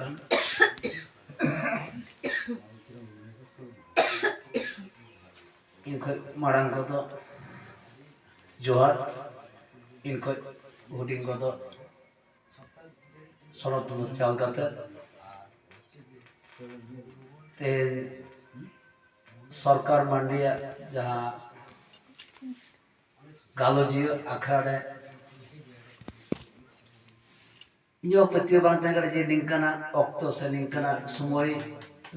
kan inkoi marang kodo johar inkoi huding kodo sorot tunut chal kate ten सरकार मंडिया जहाँ गालोजी आखड़ा रे यो पत्तियों बांधने का जे निंकना ऑक्टो से निंकना सुमोई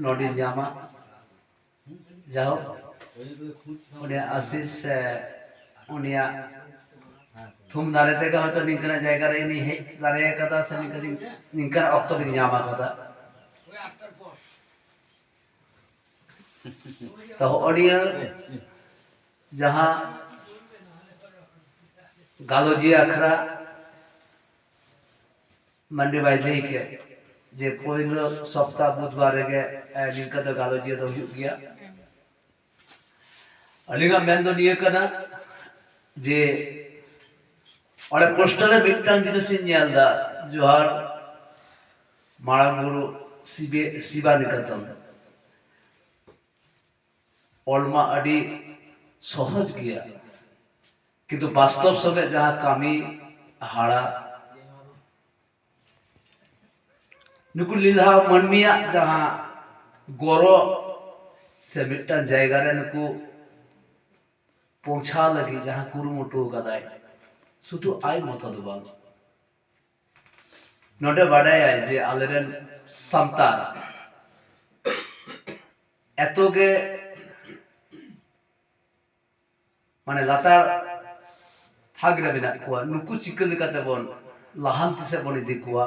नोटिस जामा जाओ उन्हें आशीष से उन्हें तुम दारे ते का होतो निंकना जाएगा रे नहीं है दारे का था से निंकना ऑक्टो भी जामा का था तो ऑडियो जहाँ गालोजी आखड़ा मंडी बाइले के जे पहिलो सप्ताह बुधवार के निंका तो गालोजी तो हुई गया अलिगा मेन तो निये कना जे और पोस्टर में बिटांग जिनिस ᱧᱮᱞ दा जोहार मारांग बुरु शिवा निकतम ओलमा अडी सहज गया किंतु वास्तव संगे जहाँ कामी हाड़ा नुकु लीला मनमिया जहाँ गोरो से मिट्टन जायगा रे नुकु पहुंचा लगी जहाँ कुरुमुटु कदाय सुतु आई मतो दो बांग नोडे बाडाय जे आलेरेन संतान एतोगे माने लातार थागरे बिना कुआ नुकु चिकन लेकाते बोन लाहांति से बोन इदी कुआ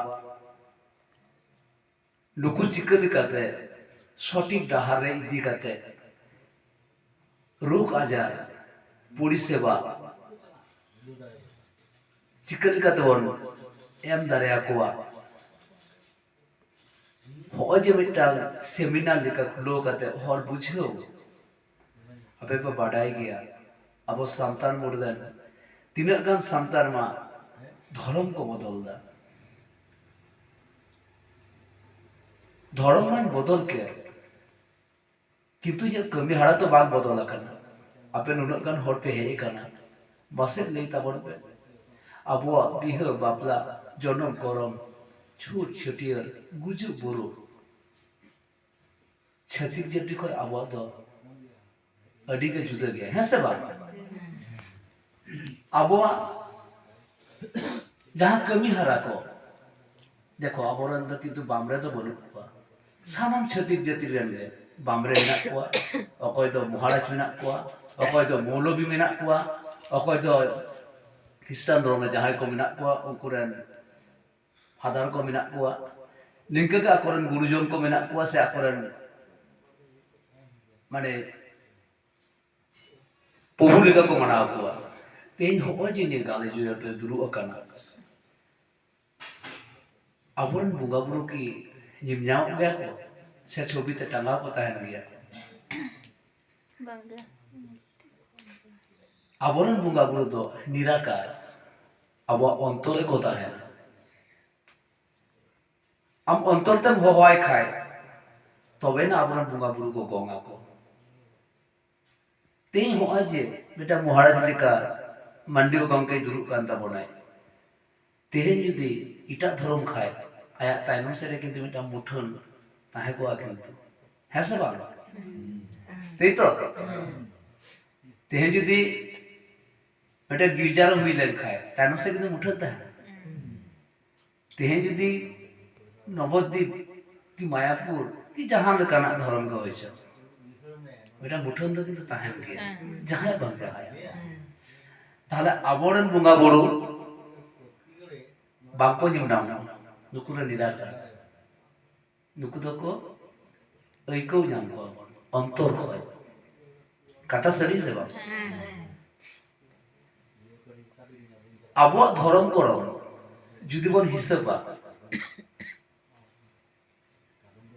नुकु चिकन लेकाते सटीक डाहार रे इदी काते रोग आजार परिसेवा चिकन लेकाते बोन एम दारे कुआ होय जे मिटाल सेमिनार लेका खुलो काते हर बुझेओ अबे को बाडाय गया अब सामतार मुर्दन तीनक गान सामतार मा धर्म को बदल दा धर्म मान बदल के किंतु ये कमी हाड़ा तो बाग बदल करना आपे नुनक गान हर पे हे करना बसे ले ताबन पे अबो बिह बापला जन्म करम छूट छटियर गुजु बुरु छतिक जति को आबो दो अडी के जुदा गया है से बात अबोआ जहाँ कमी हरा को देखो अबोरन तो किंतु बामरे तो बोलू कुआ सानाम छतिक जाति रेन गे बामरे मेना कुआ अकोय तो महाराज मेना कुआ अकोय तो मौलवी मेना कुआ अकोय तो ख्रिस्टान धर्म में जहाँ को मेना कुआ उनकुरेन फादर को मेना कुआ निंका का अकोरन गुरुजन को मेना कुआ से अकोरन माने प्रभु लेका को मनाव कुआ तेज होय जे ने गाले जो पे दुरु अकना अबरन बुंगा बुरु की निमजाव गया को से छवि ते टंगा को तहन गया बांगा अबरन बुंगा बुरु तो निराकार अब अंतरे को तहन हम अंतर तम होय खाय तबे ना अबरन बुंगा बुरु को गोंगा को तेज होय जे बेटा महाराज लेका मंडी गंके दुरुब कान ताबोनाय तेहेन जुदी इटा धर्म खाय आया तायनम से रे किंतु मिटा मुठन ताहे को किंतु है से बाल तेई तो तेहेन जुदी बेटा गिरजार हुई लेन खाय तायनम से किंतु मुठन ताहे तेहेन जुदी नवद्वीप की मायापुर की जहां लेकाना धर्म को होइछ बेटा मुठन तो किंतु ताहेन के जहां बन जाय ताहले आबोरन बुंगा बुरु बाको निमनाम नुकु रे निराकार नुकु दको ऐको नाम को अंतर खय कथा सड़ी से बा आबो धर्म करो जुदी बन हिसाबा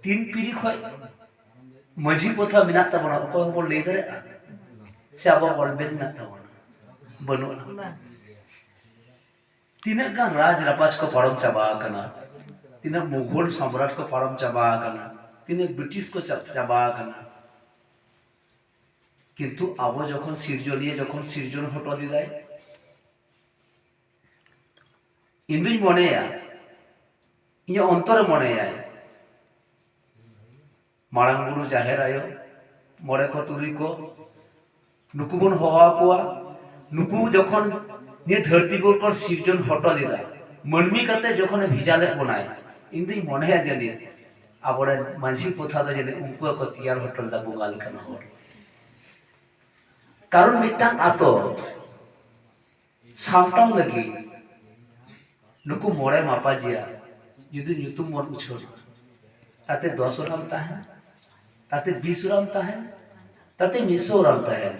तीन पीढ़ी खय मझी पथा मिना ताबना अकोय बोल ले दरे से आबो बोलबेन ना ताबना बनुआ तीनक गान राज रपाच को परम चाबा कना ᱛᱤᱱᱟᱹᱜ ᱢᱩᱜᱷᱚᱞ ᱥᱚᱢᱨᱟᱴ ᱠᱚ ᱯᱟᱨᱚᱢ ᱪᱟᱵᱟ ᱟᱠᱟᱱᱟ, ᱛᱤᱱᱟᱹᱜ ᱵᱨᱤᱴᱤশ ᱠᱚ ᱪᱟᱵᱟ ᱟᱠᱟᱱᱟ, কিন্তু আবো যখন সিরজনিয়ে যখন সিরজন হটো দিদাই ইন্দুই মনেয়া ইয়া অন্তরে মনেয়া মারাং বুরু জাহের আয়ো মরে কো তুলি কো নুকু বন হওয়া কোয়া নুকু যখন নিয়ে ধরতি কর সিরজন হটো দিদা মনমি কাতে যখন ভিজালে বনায় ইন্দুই মনেয়া জানি আবরে মানসি প্রথা দা জানি উনকু কো তিয়ার হটল দা বঙ্গাল কানা হর কারণ মিটাং আতো সামটাম লাগি নুকু মরে মাপাজিয়া যদি nyutum মন উছল তাতে 10 রাম তাহে তাতে 20 রাম তাহে তাতে 100 রাম তাহে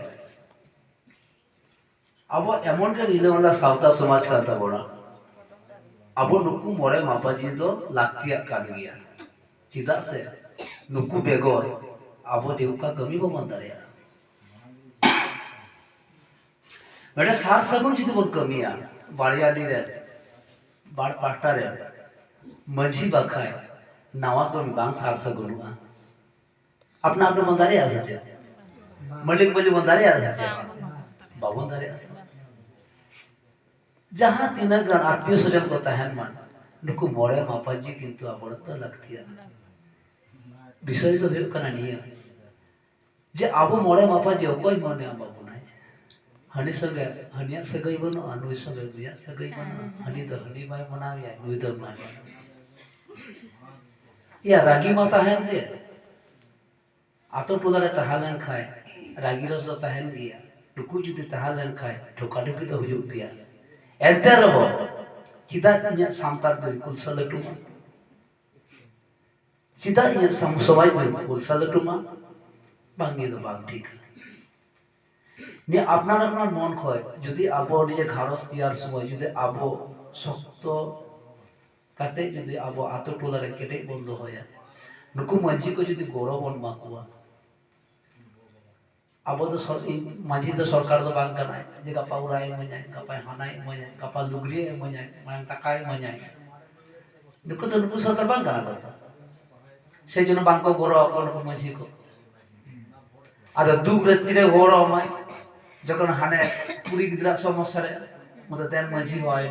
আবো এমন কে রিলেমালা সাউতা সমাজ কাতা বড়া আবো নুকু মরে মাপাজি দো লাক্তিয়া কান গিয়া চিদা সে নুকু বেগর আবো দেউকা কমি বমন দারিয়া এটা সার সাগুন যদি বল কমিয়া বাড়িয়াডি রে বাড় পাটা রে মাঝি বাখায় নাওয়া কমি বাং সার সাগুনুয়া আপনা আপনা বন্দারে আছে মলিক বলি বন্দারে আছে বাবন দারে जहां तीना गण आत्मीय स्वजन को तहन मान नुकु मोरे मापाजी किंतु आबड़ तो लगतिया विषय तो हुयो कना निया जे आबो मोरे मापाजी अकोय मने बाबू नाय हनी संगे हनिया सगई बनो अनुय संगे बुया सगई बनो हनी तो हनी बाय मनाविया नुय तो माय या रागी माता है दे आतो टोलारे तहालन खाए रागी रस तो तहन गया नुकु जुदी तहालन खाए ठोका ठोकी तो हुयो गया एंते रहो चिदा इन्या सामतार दो कुलसा लटुमा चिदा इन्या समसवाई दो कुलसा लटुमा बांगी दो बांग ठीक ने अपना अपना मन खोय যদি আবো নিজে ঘারস তিয়ার সময় যদি আবো শক্ত কাতে যদি আবো আতো টোলারে কেটে বন্ধ হয় নুকু মাঝি কো যদি গৌরবন মাকুয়া আবো তো মাঝি তো সরকার তো বাং কানায় যে গাপা উড়াই মজায় গাপা হানাই মজায় গাপা লুগরিয়ে মজায় মানে টাকায় মজায় নুকু তো নুকু সরকার বাং কানা কথা সেই জন্য বাংকো গৌরব কোন মাঝি কো আর দুগ রাত্রিরে গৌরব আমায় যখন হানে পুরি গিদরা সমস্যা রে মতে তেন মাঝি হয়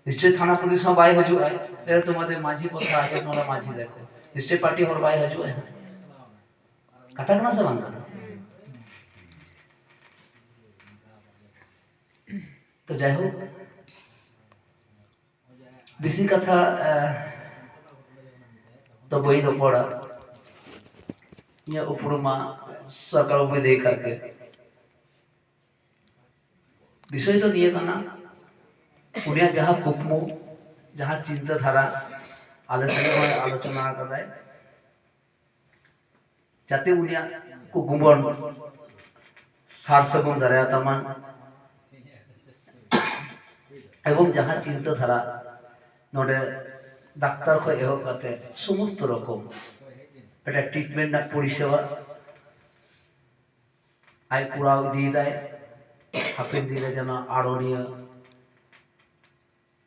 নিশ্চয় থানা পুলিশ বাই হজু আয় এ তোমাদের মাঝি কথা আছে তোমরা মাঝি দেখো নিশ্চয় পার্টি হর বাই হজু আয় কথা কেনা সে বাংলা তো যাই হোক বেশি কথা তো বই তো পড়া ইয়া উপরমা সরকার বই দেখা के বিষয় তো নিয়ে কানা উনিয়া যাহা কুকমু যাহা চিন্তাধারা আলোচনা আকাদায় যাতে উনিয়া কুকুমবন সার সাগুন দাঁড়ায় তামান এবং যাহা চিন্তাধারা নোডে ডাক্তার খয় এহব কাতে সমস্ত রকম এটা ট্রিটমেন্ট না পরিষেবা আই পুরা দিয়ে দেয় হাফেন দিলে যেন আরো নিয়ে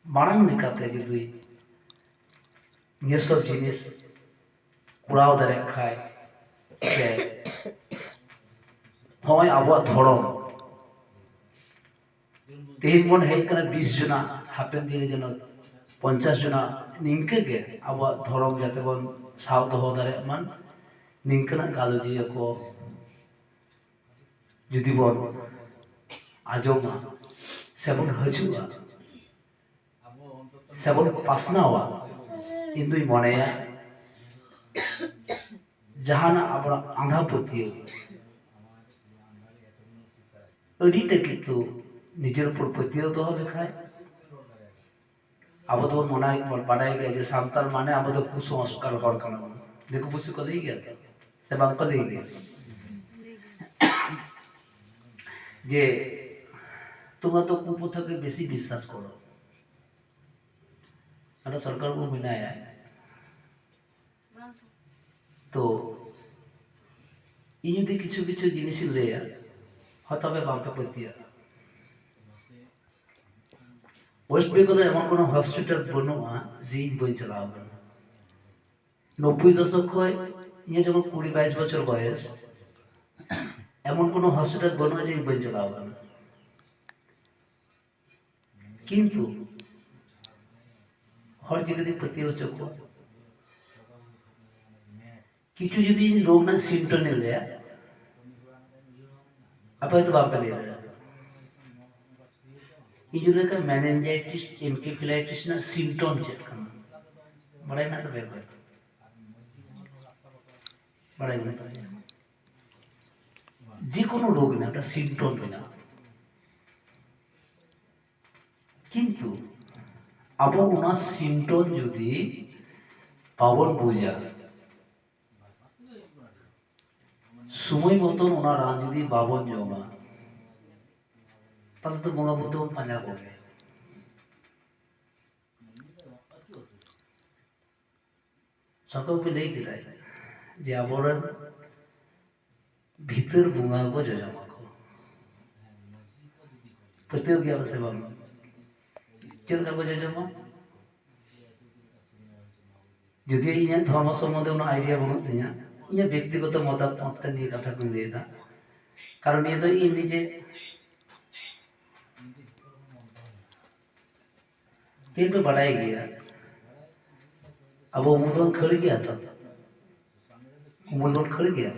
মারাং নিকাতে যদি সব জিনিস কুড়াও দাঁড়ে খায় সে হয় আবহাওয়া ধরম তেহিন মনে হয় কেন 20 জনা হাফেন দিলে যেন 50 জনা নিমকে গে আবহাওয়া ধরম যাতে বন সাউ দহ দাঁড়ে মান নিমকেনা গালজিয়া কো যদি বন আজমা সেবন হজুয়া সেবন পাসনাওয়া ইন্দুই মনেয়া জাহানা আপনা আধা পতিও ওডিটা কিন্তু নিজের উপর পতিও তো দেখায় আবো তো মনে হয় বাড়াই গেছে যে সান্তাল মানে আবো তো কুসংস্কার হওয়ার কারণ দেখো বুঝি কদেই গেল সে বাং কদেই গেল যে তোমরা তো কুপ্রথাকে বেশি বিশ্বাস করো এটা সরকার को मिलाया তো এই যদি কিছু কিছু জিনিস লেয়া হতবে বামটা পতিয়া ওয়েস্ট বেঙ্গলে এমন কোনো হসপিটাল বানুয়া যে ইᱧ বাᱹᱧ চালাᱣ ᱟᱠᱟᱱᱟ। 90 দশক খয় ইয়ে যখন 20-22 বছর বয়স এমন কোনো হসপিটাল বানুয়া যে ইᱧ বাᱹᱧ চালাᱣ ᱟᱠᱟᱱᱟ। কিন্তু হর জায়গাতে পাতিয়াও হচ্ছে কিছু যদি রোগ না সিমটম নিলে आप হয়তো বাপকে দিয়ে দেবেন। এই জন্য মেনিনজাইটিস এনকেফেলাইটিস না সিমটম চেক करना बड़ा ना तो ব্যাপার बड़ा না যে কোনো রোগ না একটা সিমটম না কিন্তু আবো ওনার সিমটম যদি পাবন বোঝা সময় মতন ওনার রান যদি বাবন জমা তাহলে তো বঙ্গা বুদ্ধ পাঞ্জা করবে। সকলকে লেই দিলাই যে আবরণ ভিতর বঙ্গা को জমা को প্রত্যেক গিয়া বসে বাম চন্দ্র को জমা যদি ইয়া ধর্ম সম্বন্ধে কোনো আইডিয়া বানুক তিয়া ইয়া ব্যক্তিগত মতামত নিয়ে কথা কই দিয়েতা কারণ ये तो इन নিজে इन पे बढ़ाया गया अब वो उमूल खड़ गया था उमूल खड़ गया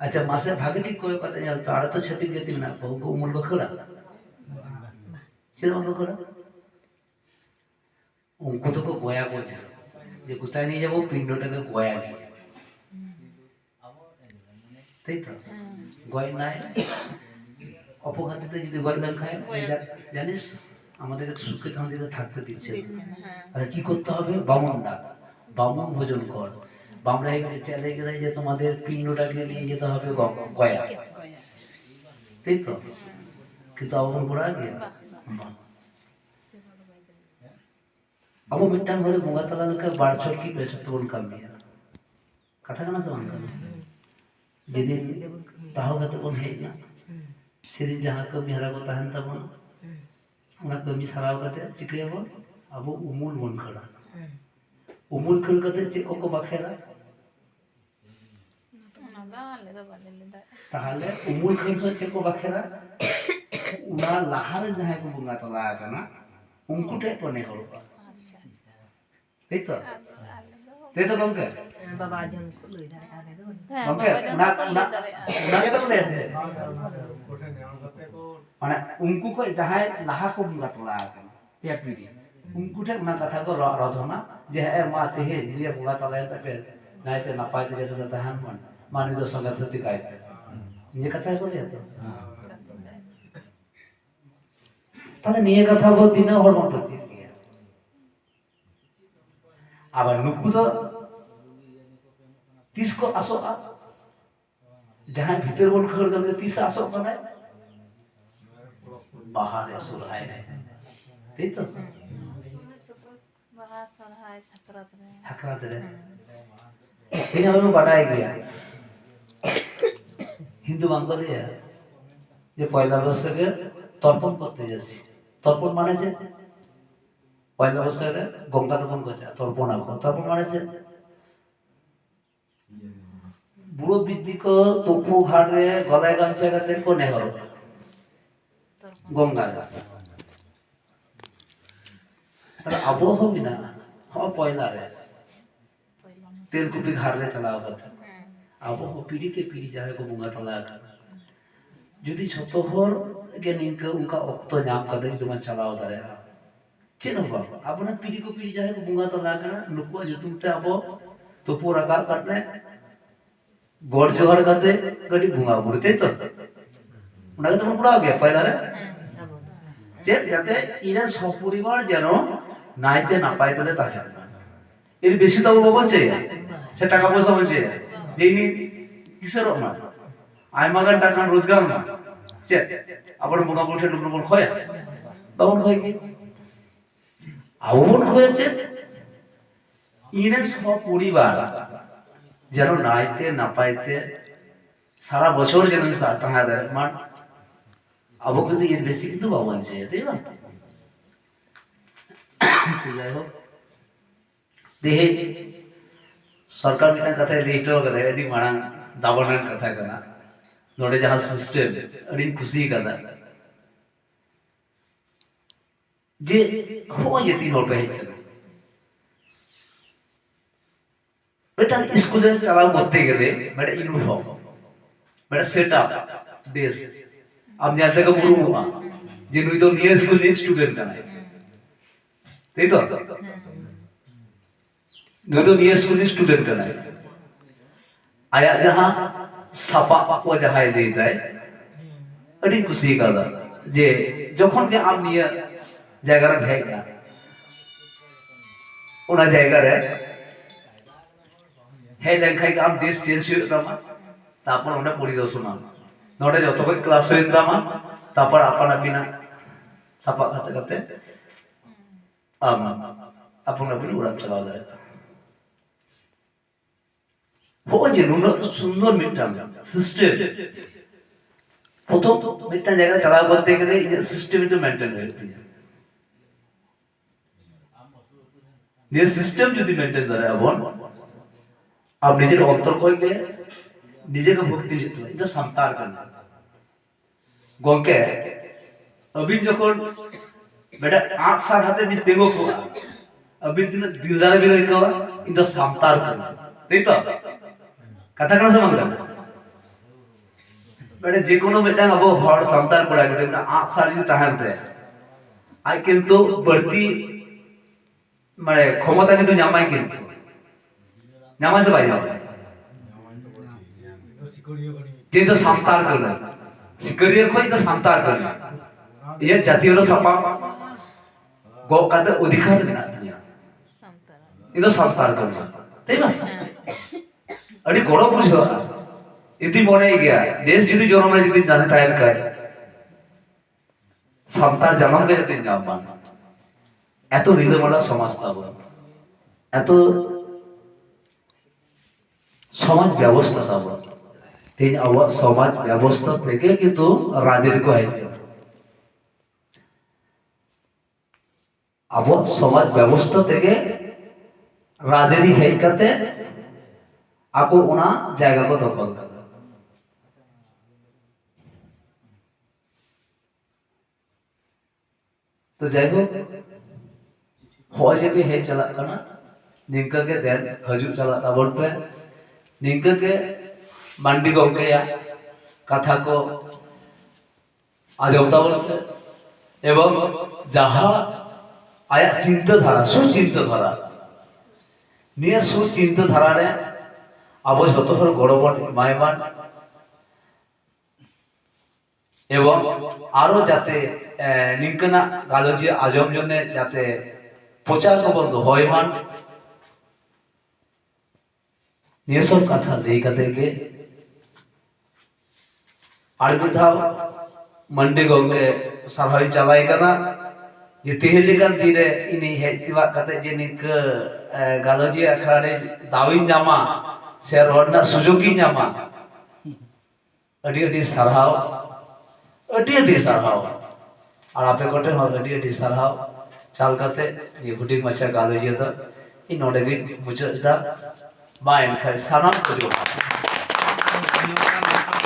अच्छा मासे भागे ठीक कोई पता नहीं तो आड़ा तो क्षति गति में ना को उमूल को खड़ा चलो को खड़ा उनको तो को गोया को যে কোথায় নিয়ে যাবো পিণ্ডটাকে গয়া নিয়ে তাই তো গয় নাই অপঘাতিতে যদি গয় না খায় জানিস আমাদেরকে সুখে শান্তিতে থাকতে দিচ্ছে আর কি করতে হবে বামন ভোজন কর বামরা এখানে চালে গেলে যে তোমাদের পিণ্ডটাকে নিয়ে যেতে হবে গয়া তাই তো কিন্তু আবার ঘোরা গিয়ে अब मिट्टान भरे बंगा तला का बारछोर की पेशत बोल कमिया कथा कना से बांगा जेदिन ताहो गते बोन हेना सेदिन जहां कमी हरा को तहन तबन उना कमी सराव गते चिकयबो अब उमूल बन खड़ा उमूल खड़ गते चे को बाखेरा ताहले उमूल खड़ सो चे को बाखेरा उना लाहार जहां को बंगा तला कना उनको टे पने हरबा Thế thôi. Thế thôi không kể. Baba John ko lười dari ada tu. Không kể. Nak itu boleh sih. Mana unku ko jahay laha ko bunga tola kan. Tiap pidi. Unku teh una kata ko rodhona je ma tehe dia bunga tola yang tapi naik te napai te jatuh tahan man. Mani do sangat seti kai. Ini kata ko lihat tu. Tapi ini kata bo dina hormon pati. আবার নুকু তো तीस को আসোকা जहां भीतर बोल खड़ दे 30 আসোকা না बाहर असुर है नहीं ठीक तो बाहर सरहाय सकरात रे इन्हें हमें बढ़ाया गया हिंदू बांगले যে পয়লা বছরে তর্পণ করতে যাচ্ছি তর্পণ মানে যে পয়লা বছরে গঙ্গা তপন করছে তর্পণ আবো তর্পণ মানে যে বুড়ো বৃদ্ধিক তপু ঘাটে গলায় গামছা গাতে কোনে হল গঙ্গা তাহলে আবো হবি না হওয়া পয়লা রে তেলকুপি ঘাটে চালাও কথা আবো পিড়ি কে পিড়ি যাবে কো বঙ্গা তলা যদি ছোট হর গে নিনকা উনকা অক্ত নাম কাদে তুমি চালাও দারে चेनो बाबा अपना पीढ़ी को पीढ़ी जाए को बुंगा तो लागना नुकुआ जो तुमते आपो तो पूरा काल काटने गोड़ जोहर करते गड़ी बुंगा बुरते तो उन्हें तो पूरा हो गया पहला रे चेत जाते इन्हें सब परिवार जानो नाइते ना पाइते ले ताहे इर बेसी तो वो बचे से टाका पैसा बचे जेनी किसरो ना आय मगन टाका रोजगार ना चेत अपन बुंगा बुरते लुक लुक खोया बाबन खोई की আহ্বান হয়েছে ইনে সপরিবার যেন নাইতে না পাইতে সারা বছর যেন তাহাদের মান আবো কিন্তু এর বেশি কিন্তু বাবান চেয়ে তাই না तो যাই হোক দেহে সরকার মিটাং কথায় ᱞᱟᱹᱭ ᱦᱚᱴᱚ ᱠᱟᱫᱟ ᱟᱹᱰᱤ ᱢᱟᱲᱟᱝ ᱫᱟᱵᱟᱱᱟᱱ ᱠᱟᱛᱷᱟ ᱠᱟᱱᱟ ᱱᱚᱰᱮ ᱡᱟᱦᱟᱸ ᱥᱤᱥᱴᱮᱢ ᱟᱹᱰᱤᱧ ᱠᱩᱥᱤ ᱠᱟᱫᱟ যে ᱦᱚᱸᱜᱼᱚᱭ ᱡᱮ ᱛᱤᱱ ᱦᱚᱲ ᱯᱮ ᱦᱮᱡ ᱠᱟᱱᱟ মিটাং স্কুলে চালাও করতে গেলে মানে ইউনিফর্ম মানে সেটআপ ড্রেস আপনি আর থেকে পুরো যে নুই তো নিয়ে স্কুল নিয়ে স্টুডেন্ট কানাই তাই তো নুই তো নিয়ে স্কুল নিয়ে স্টুডেন্ট কানাই আয়া जहां সাপা को जहां দেই দেয় আড়ি খুশি কাদা যে যখন কে আম নিয়ে জায়গাটা ভেগ না ওনা জায়গারে হে লেখাই আম দেশ চেঞ্জ হয়ে তামা তারপর ওটা পরিদর্শন নটা যতক্ষণ ক্লাস হয়ে তামা তারপর আপন আপিনা সাপা খাতে খাতে আপন আপিনা উড়ান চালাও দাঁড়ায় হওয়া যে সুন্দর মিটাং সিস্টেম প্রথম মিটাং জায়গা চালাও করতে গেলে এই যে সিস্টেম একটু মেনটেন হয়ে যেতে যে সিস্টেম যদি মেনটেন দাঁড়ায় আপন आप निजे अंतर के निजे को भक्ति এটা সান্তার কানা গঙ্কে अभी যখন বেটা আট সাত হাতে বি তেগো কোয়া अभी দিন দিলদার বি কোয়া এটা সান্তার কানা তাই তো কথা কানা সমান কানা বেটা যে কোনো বেটা আবো হড় সান্তার কোড়া গদে বেটা আট সাত যদি তাহাতে আই কিন্তু বর্তি মানে ক্ষমতা কিন্তু জামাই কিন্তু নামাজ ভাই হবে কিন্তু সান্তার করে সিকরিয়া কই তো সান্তার করে ये জাতীয় সাপা গো কাতে অধিকার মেনা দিয়া সান্তার এটা সান্তার করে তাই না আরে বড় বুঝো ইতি মনে গিয়া দেশ যদি জনমরা যদি জানে তাইল কায় সান্তার জনম কে যদি জানবান এত হৃদয়মলা সমাজ তাবো এত সমাজ ব্যবস্থা তাবো তিন আওয়াজ সমাজ ব্যবস্থা থেকে কিন্তু রাজের কো আইতে আবো সমাজ ব্যবস্থা থেকে রাজেরই হেইকাতে আকো ওনা জায়গা কো দখল করে তো যাই হোক হজে হে চলা কানা নিঙ্কা के देन हजू चला ताबन पे निंका के मांडी गंके या कथा को आजमता बोलते एवं जहाँ आया चिंताधारा सुचिंताधारा निये सुचिंताधारा रे आबो যত হল গড়বড় মায়মান এবং আরো যাতে নিঙ্কনা গালজি আজম জন্য যাতে প্রচার বন্ধ হয় মান ये सब कथा लेकर के आरबिधाव मंडी गंगे सभाई चलाई करना जे तेहलिकन तीरे इनी हेतिवा कते जे निक गालोजी अखाड़े दावी जामा से रोडना सुजुकी जामा अडी अडी सरहाव और आपे कोटे हो अडी सरहाव चाल कते ये हुडी मचा गालोजी द इ नोडे गे मुचदा माइन खाय सानाम करियो